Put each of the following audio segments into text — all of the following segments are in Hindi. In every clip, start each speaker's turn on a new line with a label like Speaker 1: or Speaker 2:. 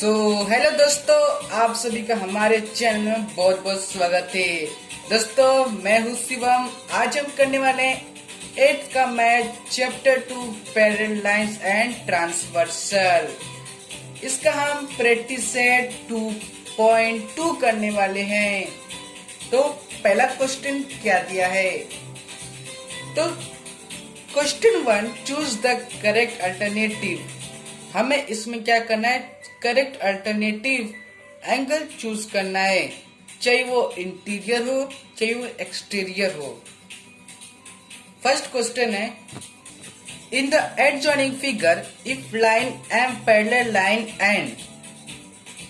Speaker 1: हेलो दोस्तों, आप सभी का हमारे चैनल में बहुत बहुत स्वागत है। दोस्तों, मैं हूँ शिवम। आज हम करने वाले हैं 8th का math chapter 2 parallel lines and transversal. इसका हम प्रैक्टिस सेट 2.2 करने वाले हैं। तो पहला क्वेश्चन क्या दिया है? तो question 1, choose the correct alternative. हमें इसमें क्या करना है? करेक्ट अल्टरनेटिव एंगल चूज करना है, चाहे वो इंटीरियर हो चाहे वो एक्सटीरियर हो। फर्स्ट क्वेश्चन है, in the adjoining figure if line m parallel line n.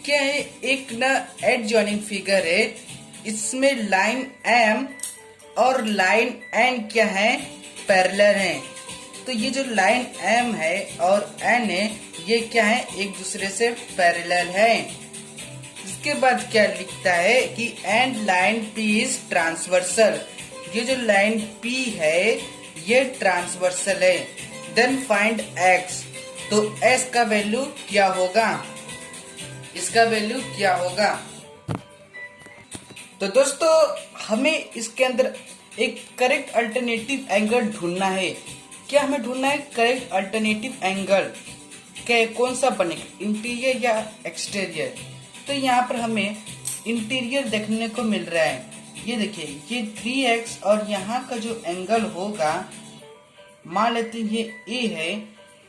Speaker 1: क्या है? एक ना एडजॉइनिंग फिगर है, इसमें लाइन एम और लाइन एन क्या है? पैरेलल है। तो ये जो लाइन एम है और एन है, ये क्या है? एक दूसरे से पैरेलल है। इसके बाद क्या लिखता है कि and line p is transversal. ये जो लाइन पी है ये ट्रांसवर्सल है। Then find x. तो एस का वैल्यू क्या होगा? इसका वैल्यू क्या होगा? तो दोस्तों, हमें इसके अंदर एक करेक्ट अल्टरनेटिव एंगल ढूंढना है। क्या हमें ढूंढना है? करेक्ट अल्टरनेटिव एंगल क्या कौन सा बनेगा, इंटीरियर या एक्सटीरियर? तो यहाँ पर हमें इंटीरियर देखने को मिल रहा है। ये देखिए, ये 3x और यहाँ का जो एंगल होगा, मान लेते हैं ये a है,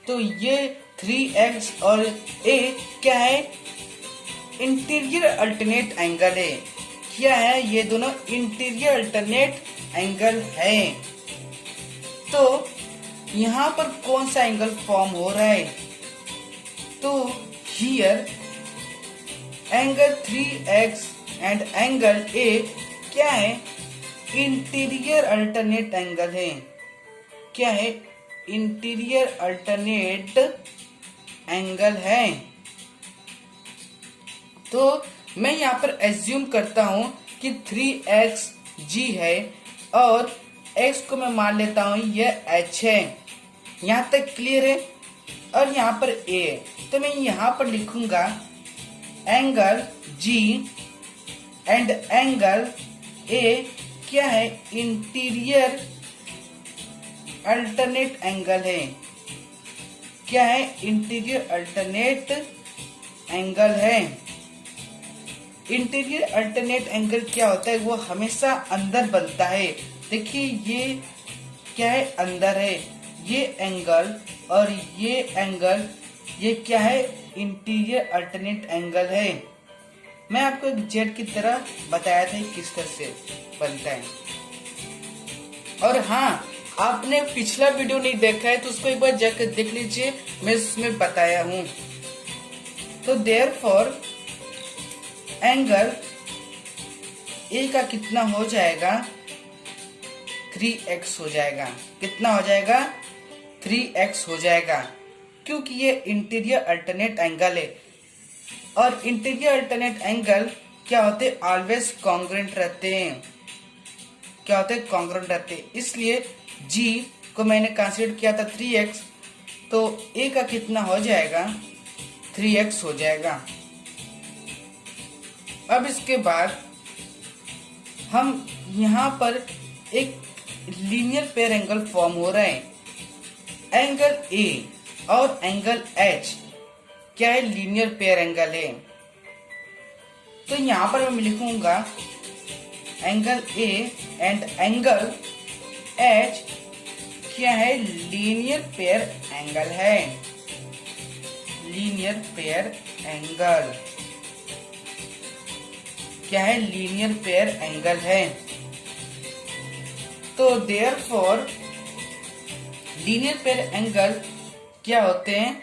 Speaker 1: तो ये 3x और a क्या है? इंटीरियर अल्टरनेट एंगल है। क्या है? ये दोनों इंटीरियर अल्टरनेट एंगल है। तो यहाँ पर कौन सा एंगल फॉर्म हो रहा है? तो here angle 3x and angle a क्या है? इंटीरियर अल्टरनेट एंगल है। क्या है? इंटीरियर अल्टरनेट एंगल है। तो मैं यहाँ पर एज्यूम करता हूं कि 3x g है और x को मैं मान लेता हूं ये h है। यहाँ तक क्लियर है? और यहाँ पर a है, तो मैं यहाँ पर लिखूंगा angle g and angle a क्या है? इंटीरियर अल्टरनेट एंगल है। क्या है? इंटीरियर अल्टरनेट एंगल है। इंटीरियर अल्टरनेट एंगल क्या होता है? वो हमेशा अंदर बनता है। देखिए, ये क्या है? अंदर है। ये एंगल और ये एंगल, ये क्या है? इंटीरियर अल्टरनेट एंगल है। मैं आपको एक जेड की तरह बताया था किस तरह से बनता है। और हाँ, आपने पिछला वीडियो नहीं देखा है तो उसको एक बार जाकर देख लीजिए, मैं उसमें बताया हूँ। तो देयरफॉर एंगल ए का कितना हो जाएगा? 3x हो जाएगा। कितना हो जाएगा? 3x हो जाएगा, क्योंकि ये इंटीरियर अल्टरनेट एंगल है। और इंटीरियर अल्टरनेट एंगल क्या होते हैं? ऑलवेज कॉन्ग्रुएंट रहते हैं। क्या होते हैं? कॉन्ग्रुएंट रहते हैं। इसलिए g को मैंने कंसीडर किया था 3x, तो a का कितना हो जाएगा? 3x हो जाएगा। अब इसके बाद हम यहाँ पर एक लीनियर पेयर एंगल फॉर्म हो रहा है। एंगल A और एंगल H क्या है? लीनियर पेयर एंगल है। तो यहाँ पर मैं लिखूंगा angle A and angle H क्या है? लीनियर पेयर एंगल है। लीनियर पेयर एंगल क्या है? लीनियर पेयर एंगल है। तो देयरफॉर लीनियर पेयर एंगल क्या होते हैं?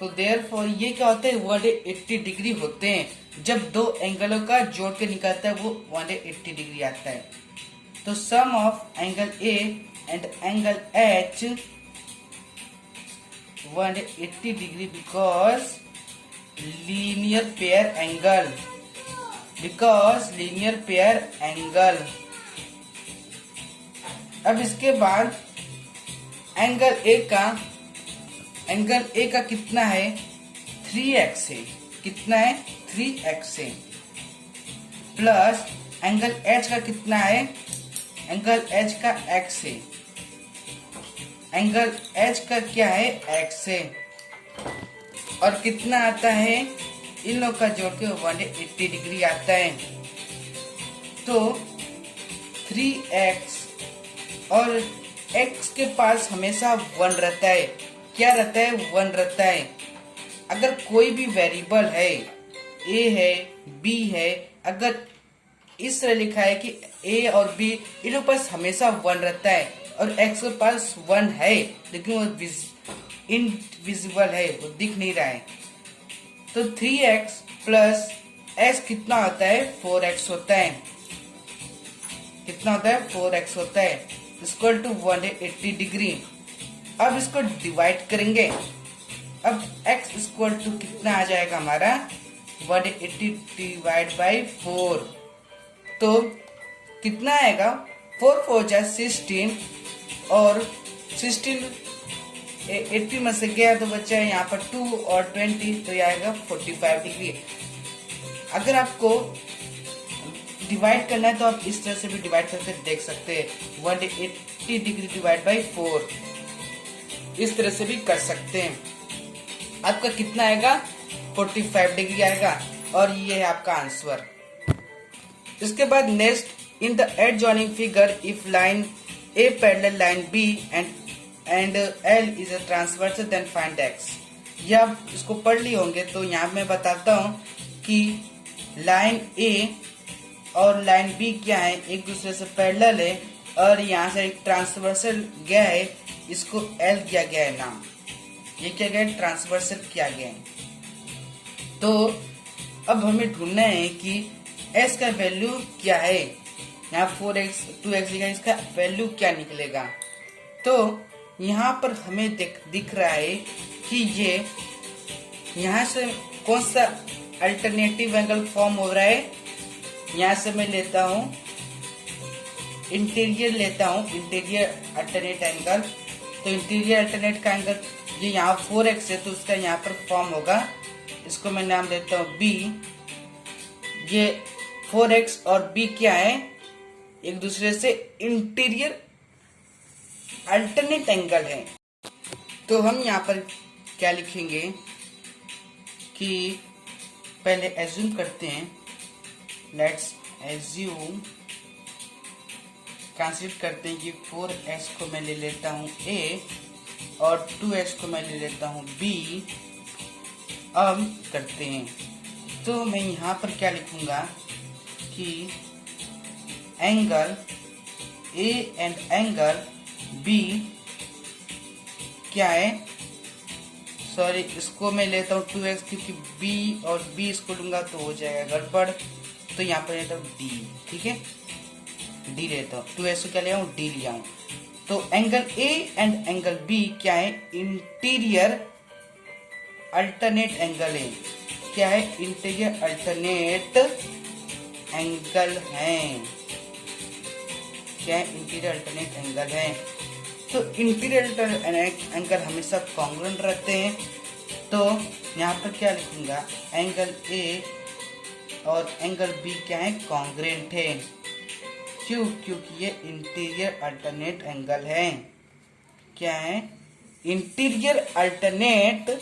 Speaker 1: तो देयरफॉर ये क्या होते हैं? 180 डिग्री होते हैं। जब दो एंगलों का जोड़ के निकलता है वो 180 डिग्री आता है। तो sum of angle A and angle H 180 degree because linear pair angle. Because linear pair angle. अब इसके बाद एंगल ए का कितना है? 3x है। कितना है? 3x है। प्लस एंगल H का कितना है? एंगल H का x है। एंगल H का क्या है? x है। और कितना आता है? इन लोग का जोड़ के 180 डिग्री आता है। तो 3x और x के पास हमेशा 1 रहता है। क्या रहता है? 1 रहता है। अगर कोई भी वेरिएबल है, a है, b है, अगर इस तरह लिखा है कि a और b इन लोग पास हमेशा 1 रहता है और x के पास 1 है लेकिन वो इनविजिबल है, वो दिख नहीं रहा है। तो 3x प्लस x कितना होता है? 4x होता है। कितना होता है? 4x होता है इक्वल टू 180 डिग्री। अब इसको डिवाइड करेंगे। अब x इक्वल टू कितना आ जाएगा हमारा? 180 डिवाइड बाई 4। तो कितना आएगा? 4 4 जा 16 और 16 80 में से गया तो बचा है यहाँ पर 2 और 20, तो ये आएगा 45 डिग्री। अगर आपको डिवाइड करना है तो आप इस तरह से भी डिवाइड करके देख सकते हैं। 180 डिग्री डिवाइड बाई 4 इस तरह से भी कर सकते हैं। आपका कितना आएगा? 45 डिग्री आएगा और ये है आपका आंसर। इसके बाद next, in the adjoining figure if line a parallel line b and L is a transversal then find x। ये आप इसको पढ़ लिए होंगे तो यहाँ मैं बताता हूँ कि लाइन A और लाइन B क्या है? एक दूसरे से पैरेलल है और यहाँ से एक ट्रांसवर्सल गया है, इसको L किया गया है नाम। ये क्या गया है? ट्रांसवर्सल किया गया है। तो अब हमें ढूंढना है कि S का वैल्यू क्या है। यहाँ 4x 2x लिखा है, इसका वैल्यू क्या निकलेगा? तो यहाँ पर हमें दिख रहा है कि ये यहाँ से कौन सा अल्टरनेटिव एंगल फॉर्म हो रहा है। यहाँ से मैं लेता हूँ इंटीरियर, लेता हूँ इंटीरियर अल्टरनेट एंगल। तो इंटीरियर अल्टरनेट का एंगल ये यहाँ 4x है तो उसका यहाँ पर फॉर्म होगा। इसको मैं नाम देता हूँ b। ये 4x और b क्या है? एक दूसरे से इंटीरियर अल्टरनेट एंगल है। तो हम यहाँ पर क्या लिखेंगे कि पहले एज्यूम करते हैं। लेट्स एज्यूम, कंसीडर करते हैं कि 4x को मैं ले लेता हूँ a और 2x को मैं ले लेता हूँ b। अब करते हैं तो मैं यहाँ पर क्या लिखूंगा कि angle a and angle b क्या है? सॉरी, इसको मैं लेता हूँ 2x क्योंकि b और b इसको लूंगा तो हो जाएगा गड़बड़। तो यहाँ पर लेता हूँ d, ठीक है, d लेता हूँ। 2x को क्या ले आऊँ? d ले आऊँ। तो angle a and angle b क्या है? इंटीरियर अल्टरनेट एंगल है। क्या है? इंटीरियर अल्टरनेट एंगल है। क्या है? इंटीरियर अल्टरनेट एंगल है। तो इंटीरियर अल्टरनेट एंगल हमेशा कॉन्ग्रुएंट रहते हैं। तो यहाँ पर क्या लिखूंगा? एंगल A और एंगल B क्या है? कॉन्ग्रुएंट है। क्यों? क्योंकि ये इंटीरियर अल्टरनेट एंगल है। क्या है? इंटीरियर अल्टरनेट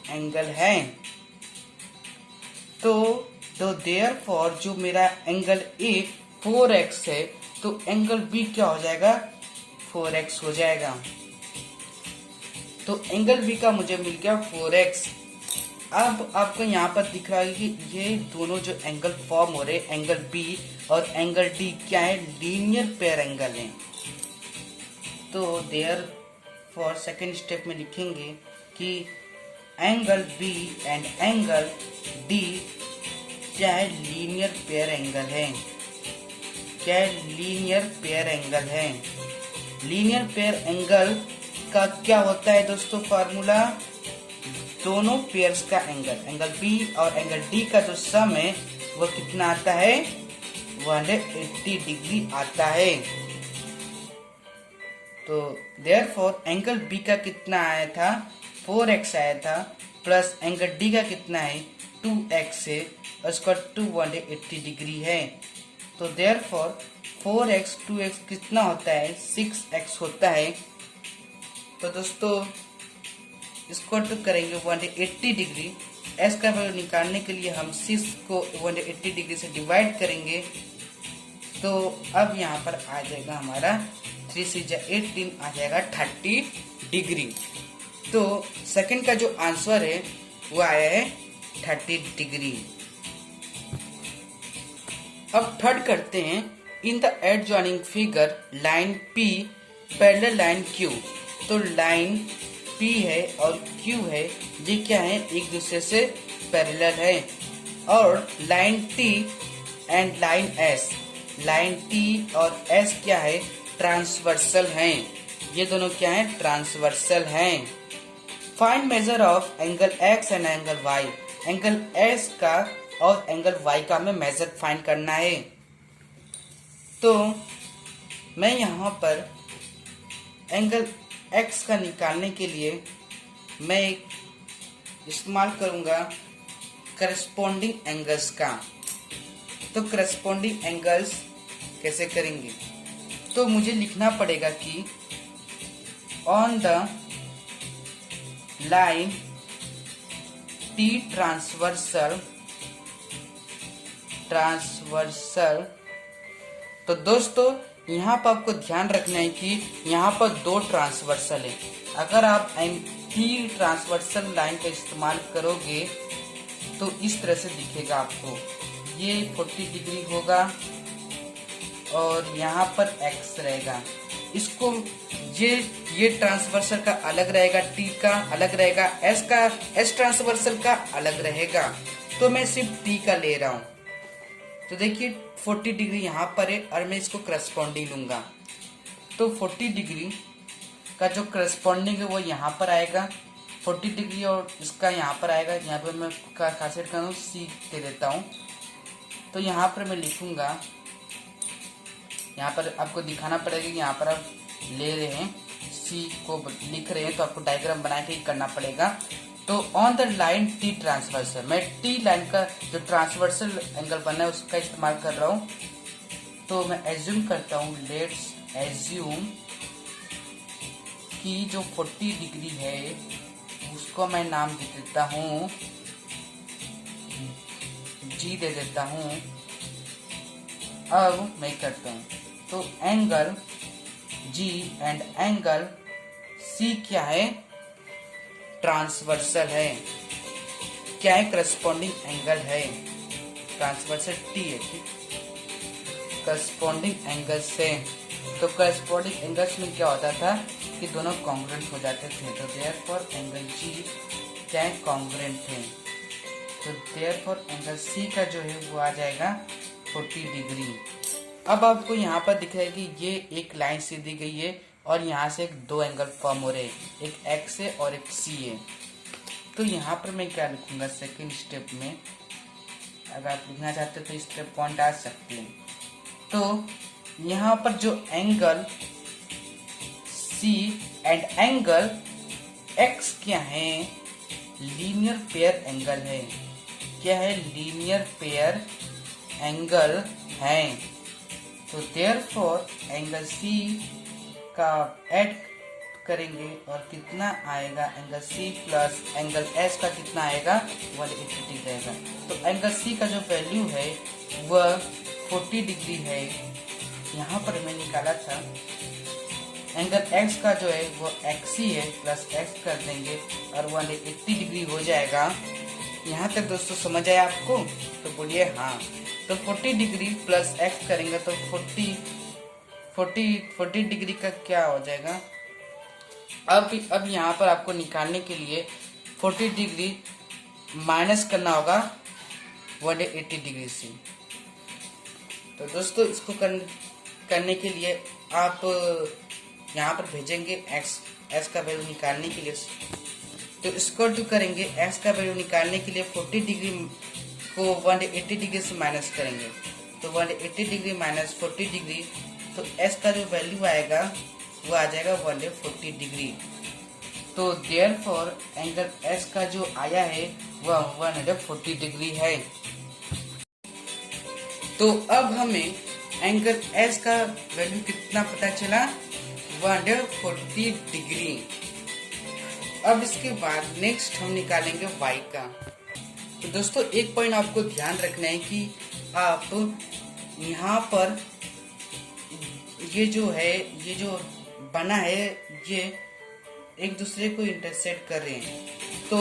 Speaker 1: एंगल है। तो देयरफॉर जो मेरा एंगल A 4x है तो एंगल B क्या हो जाएगा? 4x हो जाएगा। तो एंगल B का मुझे मिल गया 4x। अब आपको यहाँ पर दिख रहा है कि ये दोनों जो एंगल फॉर्म हो रहे, एंगल B और एंगल D क्या है? लीनियर पेयर एंगल है। तो देयर फॉर सेकेंड स्टेप में लिखेंगे कि angle B and angle D क्या है? लीनियर पेयर एंगल है। क्या है? लीनियर पेयर एंगल है। लीनियर पेयर एंगल का क्या होता है दोस्तों? फार्मूला, दोनों पेयर्स का एंगल, एंगल B और एंगल D का जो सम है वो कितना आता है? 180 डिग्री आता है। तो देयरफॉर एंगल B का कितना आया था? 4x आया था। प्लस एंगल डी का कितना है 2x है और इसका 180 डिग्री है। तो देयरफॉर 4x 2x कितना होता है 6x होता है। तो दोस्तों इसको करेंगे 180 डिग्री। s का वैल्यू निकालने के लिए हम 6 को 180 डिग्री से डिवाइड करेंगे। तो अब यहाँ पर आ जाएगा हमारा 3 से 18 आ जाएगा 30 डिग्री। तो सेकंड का जो आंसर है वो आया है 30 डिग्री। अब थर्ड करते हैं, इन the adjoining figure line P parallel line Q। तो लाइन P है और Q है, ये क्या है एक दूसरे से पैरेलल है। और line T and line S, line T और S क्या है ट्रांसवर्सल हैं। ये दोनों क्या है ट्रांसवर्सल हैं। Find measure of angle X and angle Y। Angle S का और एंगल Y का हमें मेजर फाइंड करना है। तो मैं यहाँ पर एंगल X का निकालने के लिए मैं इस्तेमाल करूँगा करस्पॉन्डिंग एंगल्स का। तो करस्पॉन्डिंग एंगल्स कैसे करेंगे, तो मुझे लिखना पड़ेगा कि on the line T transversal. तो दोस्तों यहाँ पर आपको ध्यान रखना है कि यहाँ पर दो ट्रांसवर्सल है। अगर आप T ट्रांसवर्सल लाइन का इस्तेमाल करोगे तो इस तरह से दिखेगा आपको। ये 40 डिग्री होगा और यहाँ पर X रहेगा। इसको ये ट्रांसवर्सल का अलग रहेगा, T का अलग रहेगा, S ट्रांसवर्सल का अलग रहेगा। तो मैं सिर्फ T का ले रहा हूँ। तो देखिए 40 डिग्री यहाँ पर है और मैं इसको करस्पॉन्डिंग लूंगा। तो 40 डिग्री का जो करस्पॉन्डिंग है वो यहाँ पर आएगा 40 डिग्री और इसका यहाँ पर आएगा। यहाँ पर मैं खासियत करूँ C दे देता हूँ। तो यहाँ पर मैं लिखूंगा, यहाँ पर आपको दिखाना पड़ेगा कि यहाँ पर आप ले रहे हैं C को लिख रहे हैं तो आपको डायग्राम बना के करना पड़ेगा। तो on the line T transversal, मैं T लाइन का जो ट्रांसवर्सल एंगल बना है उसका इस्तेमाल कर रहा हूँ। तो मैं एज्यूम करता हूँ, लेट्स एज्यूम कि जो 40 डिग्री है उसको मैं नाम दे देता हूँ G दे देता हूँ। अब मैं करता हूँ तो angle G and angle C क्या है ट्रांसवर्सल है, क्या है करस्पॉन्डिंग एंगल है, ट्रांसवर्सल T है करस्पॉन्डिंग एंगल से। तो करस्पॉन्डिंग एंगल्स में क्या होता था कि दोनों कॉन्ग्रुएंट हो जाते थे। तो देयरफॉर एंगल G क्या है कॉन्ग्रुएंट है। तो देयरफॉर एंगल C का जो है वो आ जाएगा 40 डिग्री। अब आपको यहाँ पर दिख रहा है कि ये एक लाइन सी दी गई है और यहाँ से दो एंगल फॉर्म हो रहे हैं, एक X है और एक C है। तो यहाँ पर मैं क्या लिखूंगा सेकेंड स्टेप में, अगर आप लिखना चाहते हो तो स्टेप पॉइंट आ सकते हैं। तो यहाँ पर जो angle C and angle X क्या है लीनियर पेयर एंगल है, क्या है लीनियर पेयर एंगल है। तो देयरफॉर एंगल C का ऐड करेंगे और कितना आएगा angle C plus angle S का कितना आएगा 180 डिग्री आएगा। तो एंगल C का जो वैल्यू है वह 40 डिग्री है। यहाँ पर मैं निकाला था एंगल X का जो है वो XC है प्लस X कर देंगे और 180 डिग्री हो जाएगा। यहाँ तक दोस्तों समझ आया आपको? तो बोलिए हाँ। तो 40 डिग्री प्लस X करेंगे तो 40 डिग्री का क्या हो जाएगा। अब यहाँ पर आपको निकालने के लिए 40 डिग्री माइनस करना होगा 180 डिग्री से। तो दोस्तों इसको करने के लिए आप यहाँ पर भेजेंगे x का वैल्यू निकालने के लिए। तो इसको करेंगे x का वैल्यू निकालने के लिए 40 डिग्री को 180 डिग्री से माइनस करेंगे। तो 180 डिग्री माइनस 40 डिग्री, तो s का जो वैल्यू आएगा वो आ जाएगा 140 डिग्री। तो देयरफॉर एंगल एस का जो आया है वह 140 डिग्री है। तो अब हमें एंगल एस का वैल्यू कितना पता चला, 140 डिग्री। अब इसके बाद नेक्स्ट हम निकालेंगे y का। तो दोस्तों एक पॉइंट आपको ध्यान रखना है कि आप यहाँ पर ये जो बना है ये एक दूसरे को इंटरसेक्ट कर रहे हैं। तो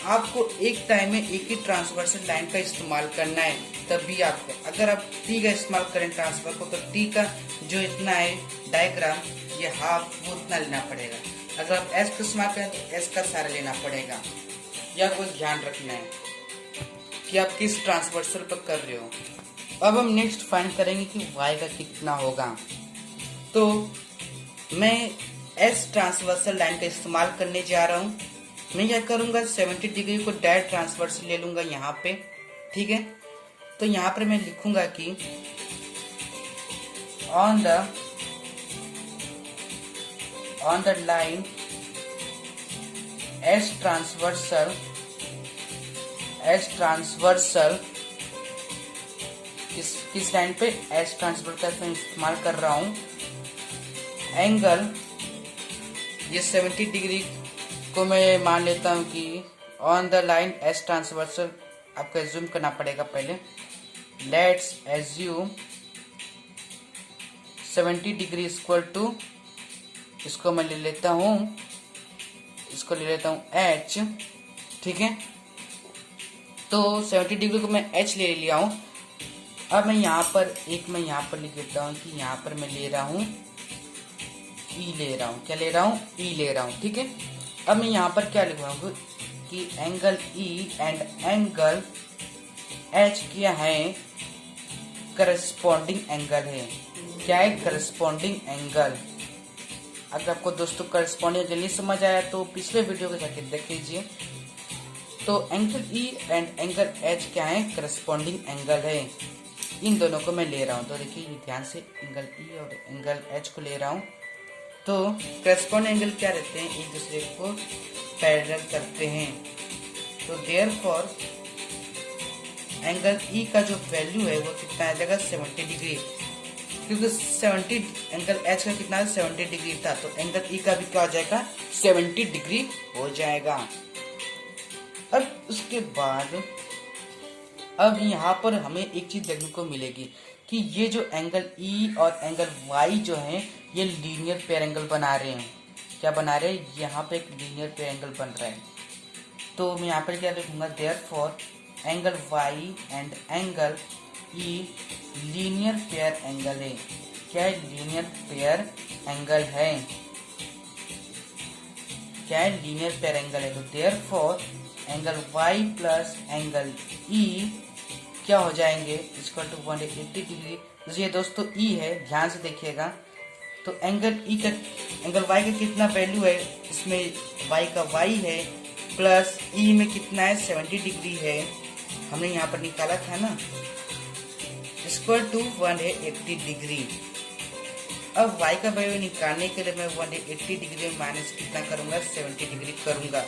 Speaker 1: आपको एक टाइम में एक ही ट्रांसवर्सल लाइन का इस्तेमाल करना है। तभी आपको, अगर आप टी का इस्तेमाल करें ट्रांसफर को, तो टी का जो इतना है डायग्राम ये हाफ वो उतना लेना पड़ेगा। अगर आप एस का इस्तेमाल करें तो एस का सारा लेना पड़ेगा। यह आपको ध्यान रखना है कि आप किस ट्रांसवर्सल पर कर रहे हो। अब हम नेक्स्ट फाइंड करेंगे कि y का कितना होगा। तो मैं एस ट्रांसवर्सल लाइन का इस्तेमाल करने जा रहा हूँ। मैं क्या करूँगा, 70 डिग्री को डायरेक्ट ट्रांसवर्सल ले लूँगा यहाँ पे, ठीक है। तो यहाँ पर मैं लिखूँगा कि on the line s transversal किस लाइन पे एस ट्रांसवर्सल का मैं इस्तेमाल कर रहा हूँ। एंगल ये 70 डिग्री को मैं मान लेता हूँ कि on the line s transversal, आपको एज्यूम करना पड़ेगा पहले। Let's assume 70 degree equal to, इसको मैं ले लेता हूँ एच, ठीक है। तो 70 डिग्री को मैं एच ले लिया हूँ। अब मैं यहाँ पर लिख देता हूँ कि यहाँ पर मैं ले रहा हूँ ई ले रहा हूँ, ठीक है। अब मैं यहाँ पर क्या लिखवाऊंगा कि angle E and angle H क्या है, करस्पॉन्डिंग एंगल है। क्या है, करस्पॉन्डिंग एंगल। अगर आपको दोस्तों करस्पॉन्डिंग एंगल नहीं समझ आया तो पिछले वीडियो को जाके देख लीजिए। तो angle E and angle H क्या है, करस्पॉन्डिंग एंगल है। इन दोनों को मैं ले रहा हूँ। तो देखिए ध्यान से, एंगल ई और एंगल एच को ले रहा हूँ। तो करस्पॉन्डिंग एंगल क्या रहते हैं, एक दूसरे को पैरेलल करते हैं। तो देयरफॉर एंगल ई का जो वैल्यू है वो कितना आ जाएगा, 70 डिग्री। क्योंकि 70 एंगल एच का कितना है, 70 डिग्री था। तो एंगल ई का भी क्या हो जाएगा, 70 डिग्री हो जाएगा। अब उसके बाद अब यहाँ पर हमें एक चीज देखने को मिलेगी कि ये जो एंगल ई और एंगल वाई जो है ये लीनियर पेयर एंगल बना रहे हैं। क्या बना रहे हैं, यहाँ पे एक लीनियर पेयर एंगल बन रहा है। तो मैं यहाँ पर क्या लिखूंगा, therefore angle y and angle e linear pair angle है। क्या है, लीनियर पेयर एंगल है। क्या है, लीनियर पेयर एंगल है। तो therefore angle y plus angle e क्या हो जाएंगे, इक्वल टू 180 डिग्री। तो ये दोस्तों ई है, ध्यान से देखिएगा। तो एंगल ई का, एंगल वाई का कितना वैल्यू है, इसमें वाई का वाई है प्लस ई में कितना है, 70 डिग्री है। हमने यहाँ पर निकाला था ना, इक्वल टू 180 डिग्री। अब y का वैल्यू निकालने के लिए मैं 180 डिग्री में माइनस कितना करूंगा, 70 डिग्री करूंगा।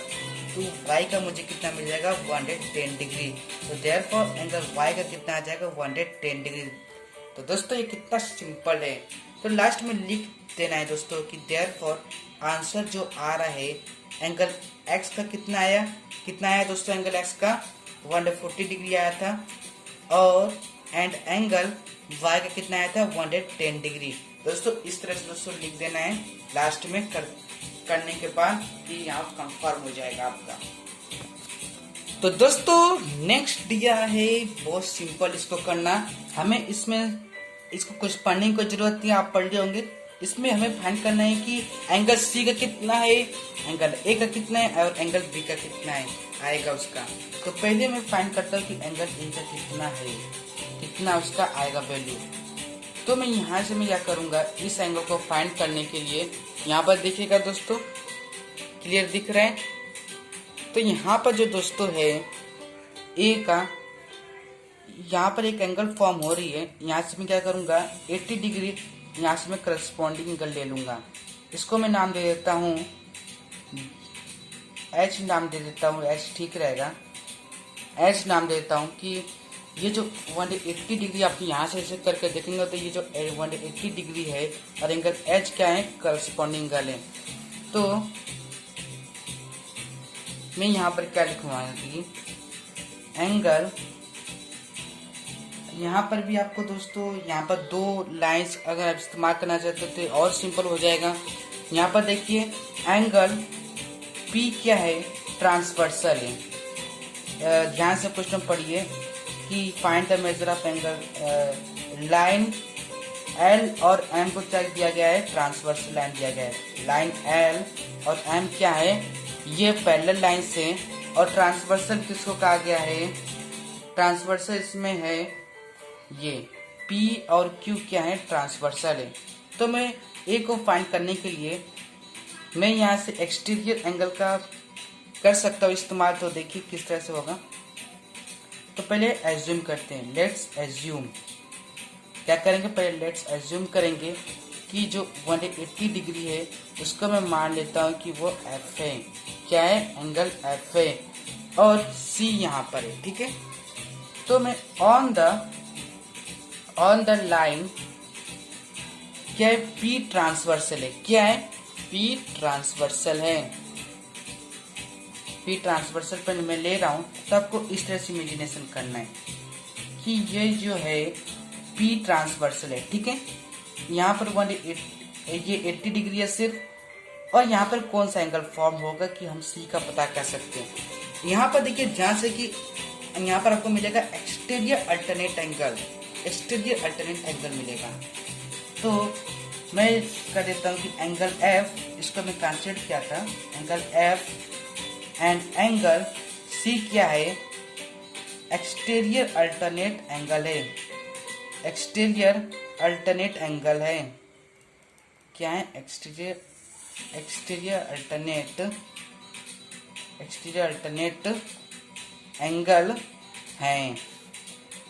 Speaker 1: तो y का मुझे कितना मिल जाएगा, 110 डिग्री। तो देयरफॉर एंगल y का कितना आ जाएगा, 110 डिग्री। तो दोस्तों ये कितना सिंपल है। तो लास्ट में लिख देना है दोस्तों कि देयरफॉर आंसर जो आ रहा है एंगल x का कितना आया दोस्तों, एंगल x का 140 डिग्री आया था। और एंड एंगल y का कितना आया था, 110 डिग्री। दोस्तों इस तरह से दोस्तों लिख देना है लास्ट में करने के बाद कि यहाँ कंफर्म हो जाएगा आपका। तो दोस्तों नेक्स्ट दिया है, बहुत सिंपल इसको करना। हमें इसको कुछ पढ़ने की जरूरत नहीं, आप पढ़ लिए होंगे। इसमें हमें फाइंड करना है कि एंगल सी का कितना है, एंगल ए का कितना है और एंगल बी का कितना है आएगा उसका। तो पहले मैं फाइंड करता हूँ कि एंगल ए का कितना है, कितना उसका आएगा वैल्यू। तो मैं यहाँ से मैं क्या करूँगा, इस एंगल को फाइंड करने के लिए यहाँ पर देखिएगा दोस्तों, क्लियर दिख रहा है। तो यहाँ पर जो दोस्तों है ए का, यहाँ पर एक एंगल फॉर्म हो रही है। यहाँ से मैं क्या करूँगा, 80 डिग्री यहाँ से मैं करस्पॉन्डिंग एंगल ले लूँगा। इसको मैं नाम दे देता हूँ एच नाम दे देता हूँ, एच ठीक रहेगा। एच नाम दे देता हूँ कि ये जो 180 डिग्री आप यहाँ से ऐसे करके देखेंगे तो ये जो 180 डिग्री है और एंगल एच क्या है, करस्पॉन्डिंग एंगल है। तो मैं यहाँ पर क्या लिखूंगा कि एंगल, यहाँ पर भी आपको दोस्तों यहाँ पर दो लाइंस अगर आप इस्तेमाल करना चाहते हो तो और सिंपल हो जाएगा। यहाँ पर देखिए एंगल पी क्या है, ट्रांसवर्सल है। ध्यान से क्वेश्चन पढ़िए कि find the measure of angle, line L और एम को क्या दिया गया है, ट्रांसवर्सल लाइन दिया गया है। लाइन एल और एम क्या है, ये पैरेलल लाइन से, और ट्रांसवर्सल किसको कहा गया है, ट्रांसवर्सल इसमें है ये P और Q क्या है, ट्रांसवर्सल है। तो मैं A को फाइंड करने के लिए मैं यहाँ से एक्सटीरियर एंगल का कर सकता हूँ इस्तेमाल। तो देखिए किस तरह से होगा। तो पहले एज्यूम करते हैं, लेट्स एज्यूम। क्या करेंगे, पहले लेट्स एज्यूम करेंगे कि जो 180 डिग्री है उसको मैं मान लेता हूँ कि वो F है। क्या है, एंगल F है और C यहाँ पर है, ठीक है। तो मैं ऑन द लाइन क्या है, P ट्रांसवर्सल है। क्या है, P ट्रांसवर्सल है। P ट्रांसवर्सल पर मैं ले रहा हूं तो आपको इस तरह से इमेजिनेशन करना है कि ये जो है P ट्रांसवर्सल है, ठीक है। यहाँ पर 80 डिग्री है सिर्फ, और यहाँ पर कौन सा एंगल फॉर्म होगा कि हम C का पता कर सकते हैं। यहाँ पर देखिए ध्यान से कि यहाँ पर आपको मिलेगा exterior alternate angle, exterior alternate angle मिलेगा। तो मैं कर देता हूँ कि एंगल F, इसको मैं कंसीडर किया था, angle F and angle C क्या है, एक्सटीरियर अल्टरनेट एंगल है। एक्सटीरियर अल्टरनेट एंगल है। क्या है, एक्सटीरियर अल्टरनेट एंगल है।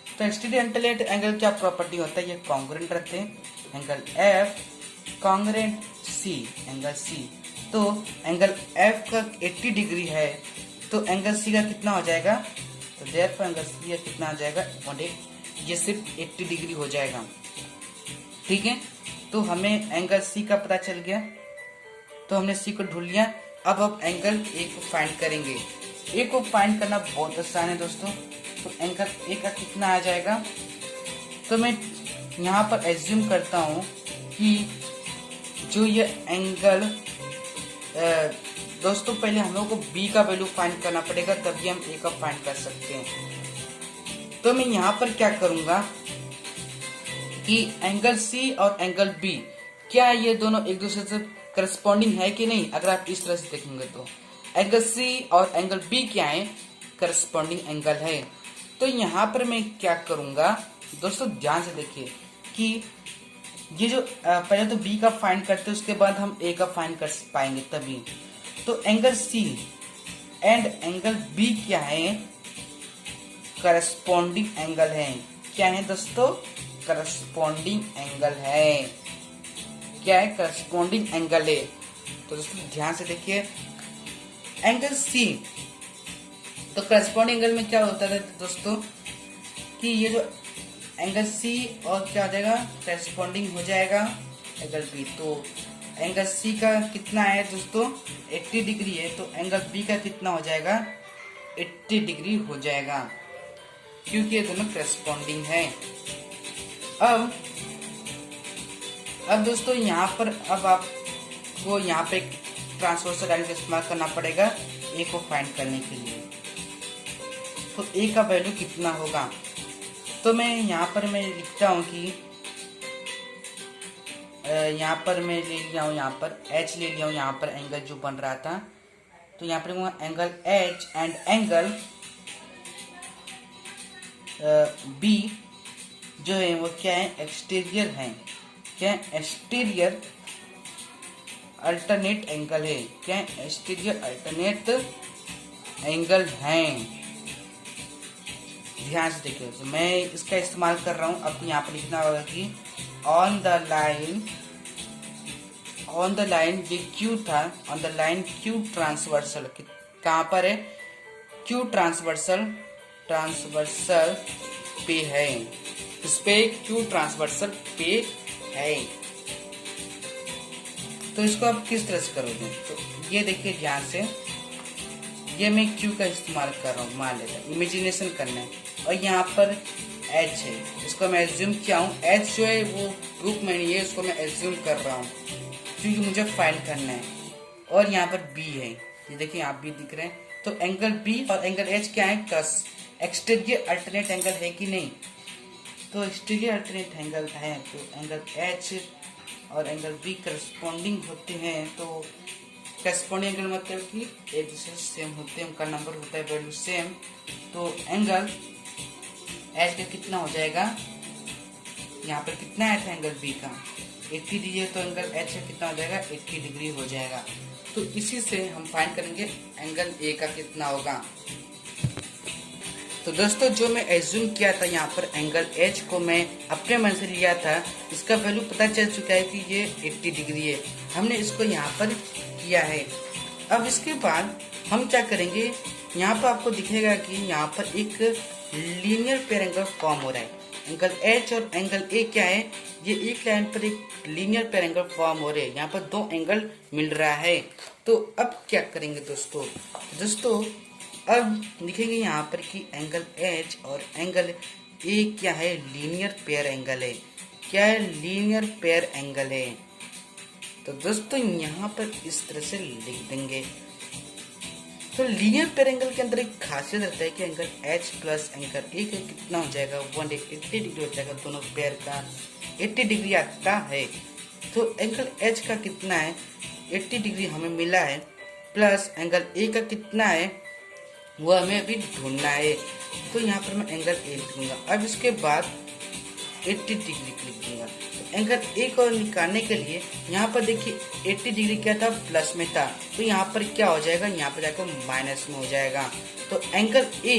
Speaker 1: तो एक्सटीरियर अल्टरनेट एंगल क्या प्रॉपर्टी होता है, ये कॉन्ग्रुएंट रखते हैं। Angle F congruent C, angle C। तो एंगल F का 80 डिग्री है तो एंगल C का कितना हो जाएगा, तो देयरफॉर एंगल C का कितना हो जाएगा, ये सिर्फ 80 डिग्री हो जाएगा, ठीक है। तो हमें एंगल C का पता चल गया, तो हमने C को ढूंढ लिया। अब एंगल A को फाइंड करेंगे। A को फाइंड करना बहुत आसान है दोस्तों। तो एंगल A का कितना आ जाएगा, तो मैं यहाँ पर एज्यूम करता हूँ कि जो ये एंगल, दोस्तों पहले हम लोग को B का वैल्यू फाइंड करना पड़ेगा तभी हम A का फाइंड कर सकते हैं। तो मैं यहाँ पर क्या करूँगा कि एंगल C और एंगल B क्या ये दोनों एक दूसरे से करस्पॉन्डिंग है कि नहीं। अगर आप इस तरह से देखेंगे तो एंगल C और एंगल B क्या है, करस्पॉन्डिंग एंगल है। तो यहाँ पर मैं क्या करूँगा दोस्तों, ध्यान से देखिए कि ये जो पहले तो B का फाइंड करते हैं उसके बाद हम A का फाइंड कर पाएंगे तभी। तो angle C and angle B क्या है, करस्पॉन्डिंग एंगल है। क्या है दोस्तों, करस्पॉन्डिंग एंगल है। क्या है, करस्पॉन्डिंग एंगल है। तो दोस्तों ध्यान से देखिए एंगल C, तो करस्पॉन्डिंग एंगल में क्या होता है दोस्तों कि ये जो एंगल C और क्या हो जाएगा, करस्पॉन्डिंग हो जाएगा एंगल B। तो एंगल C का कितना है दोस्तों, 80 डिग्री है, तो एंगल B का कितना हो जाएगा, 80 डिग्री हो जाएगा, क्योंकि ये दोनों करस्पॉन्डिंग है। अब दोस्तों यहाँ पर अब आपको यहाँ पे ट्रांसवर्सल लाइन का इस्तेमाल करना पड़ेगा A को फाइंड करने के लिए। तो A का वैल्यू कितना होगा, तो मैं यहाँ पर मैं लिखता हूँ कि यहाँ पर मैं ले लिया हूँ, यहाँ पर H ले लिया हूँ, यहाँ पर एंगल जो बन रहा था। तो यहाँ पर angle H and angle B जो है वो क्या है, एक्सटीरियर है। क्या है, एक्सटीरियर अल्टरनेट एंगल है। क्या है, एक्सटीरियर अल्टरनेट एंगल है। ध्यान से देखिए, तो मैं इसका इस्तेमाल कर रहा हूँ। अब यहाँ पर लिखना होगा कि ऑन द लाइन ये Q था, on the line Q transversal, कहाँ पर है, क्यू ट्रांसवर्सल पे है, इस पे क्यू ट्रांसवर्सल पे है। तो इसको आप किस तरह से करोगे, तो ये देखिए ध्यान से, ये मैं क्यू का इस्तेमाल कर रहा हूँ, मान लेता हूँ, इमेजिनेशन करना है, और यहाँ पर एच है, इसको मैं एज्यूम किया हूँ, एच जो है वो प्रूफ में नहीं है, इसको मैं एज्यूम कर रहा हूँ क्योंकि मुझे फाइंड करना है। और यहाँ पर बी है, ये देखिए यहाँ बी दिख रहे हैं, तो एंगल बी और एंगल एच क्या है, कस एक्सटीरियर अल्टरनेट एंगल है कि नहीं, तो एक्सटीरियर अल्टरनेट एंगल है, तो एंगल एच और एंगल बी करस्पॉन्डिंग होते हैं। तो करस्पॉन्डिंग एंगल मतलब कि एक दूसरे से सेम होते हैं, उनका नंबर होता है वैल्यू सेम। तो एंगल एच का कितना हो जाएगा, यहाँ पर कितना आया था एंगल बी का 80 डिग्री, तो एंगल एच का कितना हो जाएगा 80 डिग्री हो जाएगा। तो इसी से हम फाइंड करेंगे एंगल ए का कितना होगा। तो दोस्तों जो मैं एज्यूम किया था यहाँ पर एंगल एच को मैं अपने मन से लिया था, इसका वैल्यू पता चल चुका है कि ये 80 डिग्री है, हमने इसको यहाँ पर किया है। अब इसके बाद हम क्या करेंगे, यहाँ पर आपको दिखेगा कि यहाँ पर एक लीनियर पेयर एंगल फॉर्म हो रहा है, एंगल एच और एंगल ए क्या है, ये एक लाइन पर एक लीनियर पेयर एंगल फॉर्म हो रहे हैं, यहाँ पर दो एंगल मिल रहा है। तो अब क्या करेंगे दोस्तों अब लिखेंगे यहाँ पर कि एंगल एच और एंगल ए क्या है, लीनियर पेयर एंगल है, क्या है, लीनियर पेयर एंगल है। तो दोस्तों यहाँ पर इस तरह से लिख देंगे। तो लीनियर पेयर एंगल के अंदर एक खासियत रहता है कि angle H plus angle A का कितना हो जाएगा, 180 डिग्री हो जाएगा, दोनों पेयर का 80 डिग्री आता है। तो एंगल एच का कितना है, 80 डिग्री हमें मिला है, प्लस एंगल ए का कितना है वो हमें अभी ढूंढना है। तो यहाँ पर मैं एंगल ए लिख दूंगा, अब इसके बाद 80 डिग्री लिख दूंगा। तो एंगल ए को निकालने के लिए यहाँ पर देखिए 80 डिग्री क्या था, प्लस में था, तो यहाँ पर क्या हो जाएगा, यहाँ पर जाकर माइनस में हो जाएगा। तो एंगल ए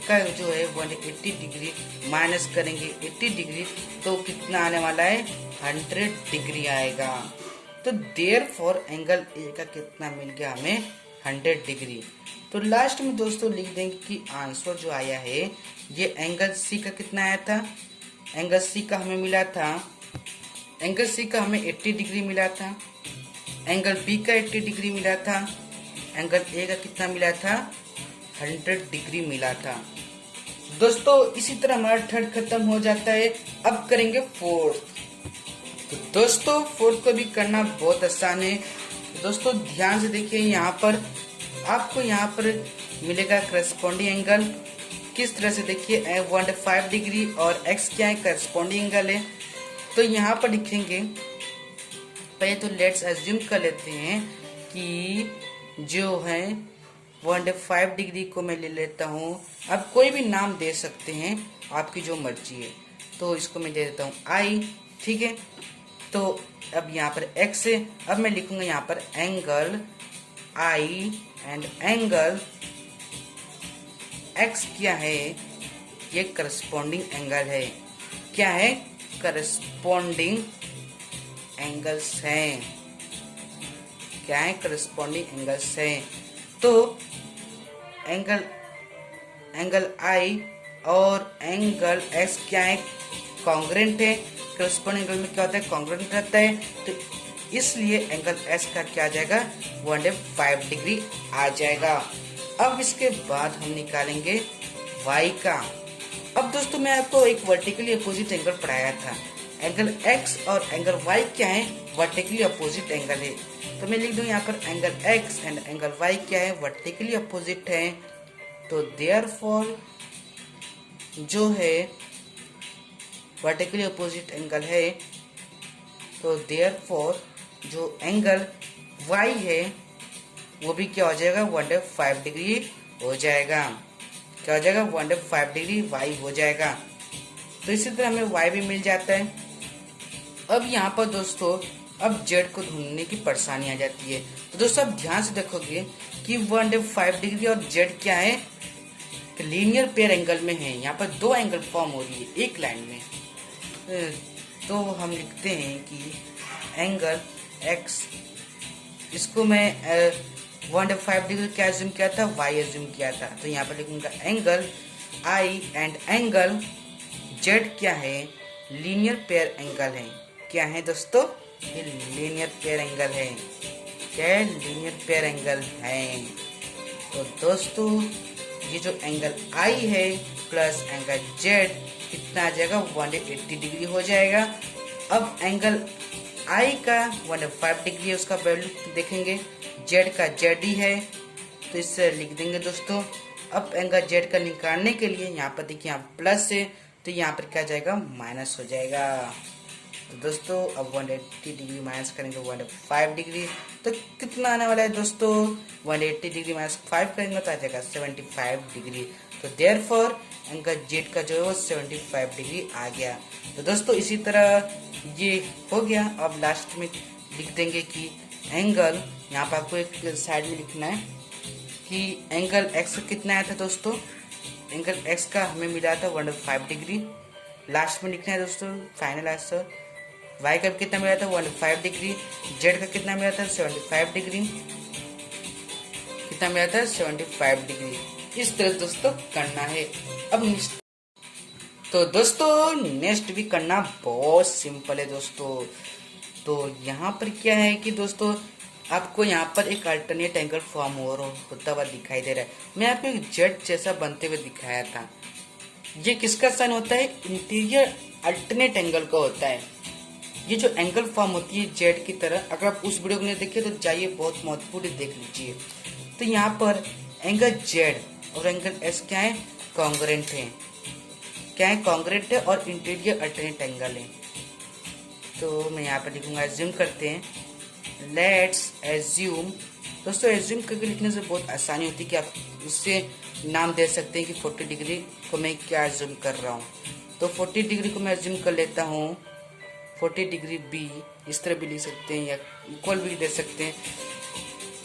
Speaker 1: का जो है 180 डिग्री माइनस करेंगे 80 डिग्री, तो कितना आने वाला है, 100 डिग्री आएगा। तो देयरफॉर एंगल ए का कितना मिल गया हमें, 100 डिग्री। तो लास्ट में दोस्तों लिख देंगे कि आंसर जो आया है ये एंगल सी का कितना आया था, एंगल सी का हमें मिला था, एंगल सी का हमें 80 डिग्री मिला था, एंगल बी का 80 डिग्री मिला था, एंगल ए का कितना मिला था, 100 डिग्री मिला था। दोस्तों इसी तरह हमारा थर्ड खत्म हो जाता है। अब करेंगे फोर्थ। तो दोस्तों फोर्थ को भी करना बहुत आसान है। दोस्तों ध्यान से देखिए, यहाँ पर आपको यहाँ पर मिलेगा करस्पॉन्डिंग एंगल, किस तरह से देखिए 105 डिग्री और x क्या है, करस्पॉन्डिंग एंगल है। तो यहाँ पर लिखेंगे, पहले तो लेट्स एज्यूम कर लेते हैं कि जो है 105 डिग्री को मैं ले लेता हूँ, अब कोई भी नाम दे सकते हैं, आपकी जो मर्जी है। तो इसको मैं दे देता हूँ I, ठीक है। तो अब यहाँ पर x है, अब मैं लिखूंगा यहाँ पर angle I and angle x क्या है, ये करस्पॉन्डिंग एंगल है, क्या है, करस्पॉन्डिंग एंगल्स हैं, क्या है, करस्पॉन्डिंग एंगल्स हैं। तो एंगल I और एंगल x क्या है, कॉन्ग्रेंट है, करस्पॉन्डिंग एंगल में क्या होता है, कॉन्ग्रेंट रहता है। तो इसलिए एंगल एस का क्या आ जाएगा, 105 डिग्री आ जाएगा। अब इसके बाद हम निकालेंगे y का। अब दोस्तों मैं आपको एक वर्टिकली अपोजिट एंगल पढ़ाया था, एंगल x और एंगल y क्या है, वर्टिकली अपोजिट एंगल है। तो मैं लिख दूं यहाँ पर angle x and angle y क्या है, वर्टिकली अपोजिट है। तो देयरफॉर जो है वर्टिकली अपोजिट एंगल है, तो देयरफॉर जो एंगल y है वो भी क्या हो जाएगा, 105 डिग्री हो जाएगा, क्या हो जाएगा, 105 डिग्री y हो जाएगा। तो इसी तरह हमें y भी मिल जाता है। अब यहाँ पर दोस्तों अब z को ढूंढने की परेशानी आ जाती है। तो दोस्तों अब ध्यान से देखोगे कि 105 डिग्री और z क्या है, लीनियर पेयर एंगल में है, यहाँ पर दो एंगल फॉर्म हो रही है एक लाइन में। तो हम लिखते हैं कि एंगल x, इसको मैं 105 डिग्री क्या एज्यूम किया था, वाई एज्यूम किया था। तो यहाँ पर लिखूंगा angle I and angle Z क्या है, लीनियर पेयर एंगल है। क्या है दोस्तों, ये लीनियर पेयर एंगल है। क्या है, लीनियर पेयर एंगल है। तो दोस्तों ये जो एंगल आई है प्लस एंगल जेड कितना आ जाएगा, 180 डिग्री हो जाएगा। अब एंगल आई का 105 डिग्री है, उसका वैल्यू देखेंगे, जेड का जेड ही है तो इससे लिख देंगे दोस्तों। अब एंगल जेड का निकालने के लिए यहाँ पर देखिए यहाँ प्लस है तो यहाँ पर क्या जाएगा, माइनस हो जाएगा। तो दोस्तों अब 180 डिग्री माइनस करेंगे 105 डिग्री तो कितना आने वाला है दोस्तों, 180 डिग्री माइनस 5 करेंगे तो आ जाएगा 75 डिग्री। तो देयरफॉर एंगल जेड का जो है वो 75 डिग्री आ गया। तो दोस्तों इसी तरह ये हो गया। अब लास्ट में लिख देंगे कि एंगल, यहाँ पर आपको एक साइड में लिखना है कि एंगल एक्स का कितना आया था दोस्तों, एंगल एक्स का हमें मिला था 105 डिग्री। लास्ट में लिखना है दोस्तों फाइनल आंसर। वाई का कितना मिला था, 105 डिग्री। जेड का कितना मिला था, 75 डिग्री। कितना मिला था, 75 डिग्री। इस तरह दोस्तों करना है। अब तो दोस्तों नेक्स्ट भी करना बहुत सिंपल है दोस्तों। तो यहाँ पर क्या है कि दोस्तों आपको यहाँ पर एक अल्टरनेट एंगल फॉर्म होता हुआ दिखाई दे रहा है। मैं यहाँ पे एक जेड जैसा बनते हुए दिखाया था। ये किसका साइन होता है, इंटीरियर अल्टरनेट एंगल का होता है। ये जो एंगल फॉर्म होती है जेड की तरह, अगर आप उस वीडियो को नहीं देखे तो जाइए, बहुत महत्वपूर्ण देख लीजिए। तो यहाँ पर एंगल जेड और एंगल एस क्या है, कॉन्ग्रेंट है। क्या है, कॉन्ग्रेंट है और इंटीरियर अल्टरनेट एंगल है। तो मैं यहाँ पर लिखूंगा, एज्यूम करते हैं, लेट्स एज्यूम। दोस्तों एज्यूम करके लिखने से बहुत आसानी होती है कि आप उससे नाम दे सकते हैं कि 40 डिग्री को मैं क्या एज्यूम कर रहा हूँ। तो 40 डिग्री को मैं एज्यूम कर लेता हूँ 40 डिग्री बी, इस तरह भी लिख सकते हैं या इक्वल भी दे सकते हैं।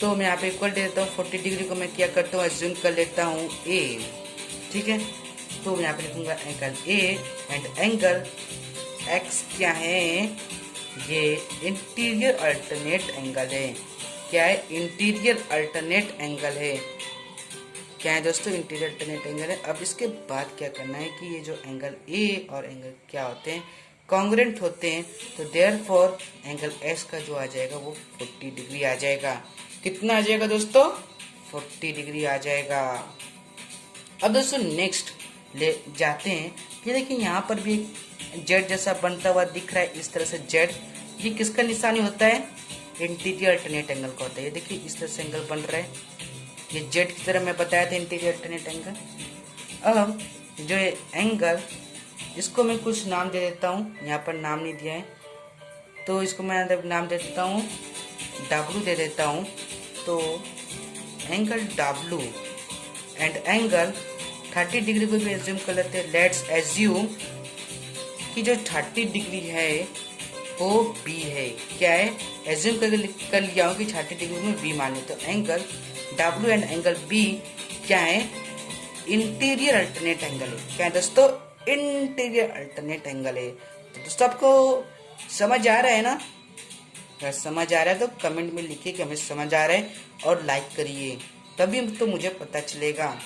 Speaker 1: तो मैं यहाँ पे इक्वल दे देता हूँ। 40 डिग्री को मैं क्या करता हूँ, एज्यूम कर लेता हूँ ए। ठीक है, तो मैं यहाँ पे लिखूंगा angle A and angle x क्या है, ये इंटीरियर अल्टरनेट एंगल है। क्या है, इंटीरियर अल्टरनेट एंगल है। क्या है दोस्तों, इंटीरियर अल्टरनेट एंगल है। अब इसके बाद क्या करना है कि ये जो एंगल ए और एंगल क्या होते हैं, कॉन्ग्रेंट होते हैं। तो देयरफॉर एंगल एस का जो आ जाएगा वो 40 डिग्री आ जाएगा। कितना आ जाएगा दोस्तों, 40 डिग्री आ जाएगा। अब दोस्तों नेक्स्ट ले जाते हैं कि देखिए यहाँ पर भी एक जेड जैसा बनता हुआ दिख रहा है, इस तरह से जेड। ये किसका निशानी होता है, इंटीरियर अल्टरनेट एंगल का होता है। ये देखिए इस तरह से एंगल बन रहा है, ये जेड की तरह मैं बताया था इंटीरियर अल्टरनेट एंगल। अब जो एंगल, इसको मैं कुछ नाम दे देता हूँ, यहाँ पर नाम नहीं दिया है तो इसको मैं नाम दे देता हूँ W दे देता हूँ। तो angle W and angle 30 degree को भी एज्यूम कर लेते हैं। लेट्स एज्यूम कि जो 30 डिग्री है वो B है। क्या है, एज्यूम कर लिया हूँ कि 30 डिग्री में B माने। तो angle W and angle B क्या है, इंटीरियर अल्टरनेट एंगल है। क्या है दोस्तों, इंटीरियर अल्टरनेट एंगल है। तो दोस्तों आपको समझ आ रहा है ना, अगर समझ आ रहा है तो कमेंट में लिखिए कि हमें समझ आ रहा है और लाइक करिए, तभी तो मुझे पता चलेगा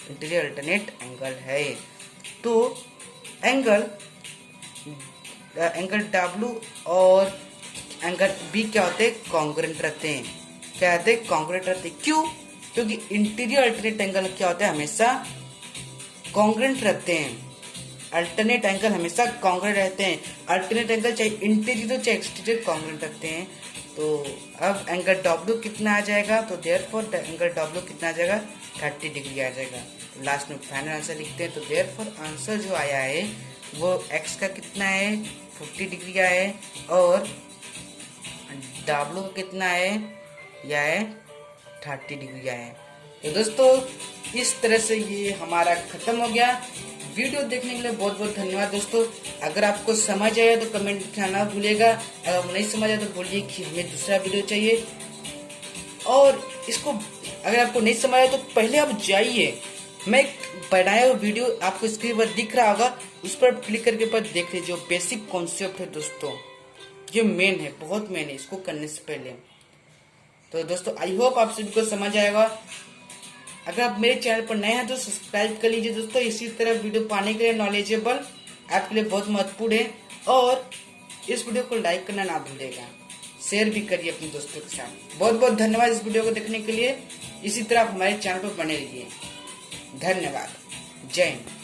Speaker 1: इंटीरियर अल्टरनेट एंगल है। तो एंगल W और एंगल B क्या होते हैं, कॉन्ग्रेंट रहते हैं। क्या होते हैं, कॉन्ग्रेंट रहते हैं। क्यों, क्योंकि इंटीरियर अल्टरनेट एंगल क्या होता है, हमेशा कॉन्ग्रेंट रहते हैं। अल्टरनेट एंगल हमेशा कॉन्ग्रेंट रहते हैं। अल्टरनेट एंगल चाहे इंटीरियर हो चाहे एक्सटीरियर कॉन्ग्रेंट रहते हैं। तो अब एंगल W कितना आ जाएगा, तो देयरफॉर एंगल W कितना आ जाएगा, 30 डिग्री आ जाएगा। तो लास्ट में फाइनल आंसर लिखते हैं। तो देयरफॉर आंसर जो आया है वो x का कितना है, 40 डिग्री आया है, और W का कितना है, यह है 30 डिग्री आया है। तो दोस्तों इस तरह से ये हमारा खत्म हो गया। वीडियो देखने के लिए बहुत बहुत धन्यवाद दोस्तों। अगर आपको समझ आया तो कमेंट लिखना ना भूलिएगा। अगर नहीं समझ आया तो बोलिए कि हमें दूसरा वीडियो चाहिए। और इसको अगर आपको नहीं समझ आया तो पहले आप जाइए, मैं बनाया हुआ वीडियो आपको स्क्रीन पर दिख रहा होगा, उस पर क्लिक करके पर देख लीजिए। जो बेसिक कॉन्सेप्ट है दोस्तों, ये मेन है, बहुत मेन है इसको करने से पहले। तो दोस्तों आई होप आप सभी को समझ आएगा। अगर आप मेरे चैनल पर नए हैं तो सब्सक्राइब कर लीजिए दोस्तों। इसी तरह वीडियो पाने के लिए नॉलेजेबल आपके लिए बहुत महत्वपूर्ण है, और इस वीडियो को लाइक करना ना भूलिएगा, शेयर भी करिए अपने दोस्तों के साथ। बहुत बहुत धन्यवाद इस वीडियो को देखने के लिए। इसी तरह आप हमारे चैनल पर बने रहिए। धन्यवाद। जय हिंद।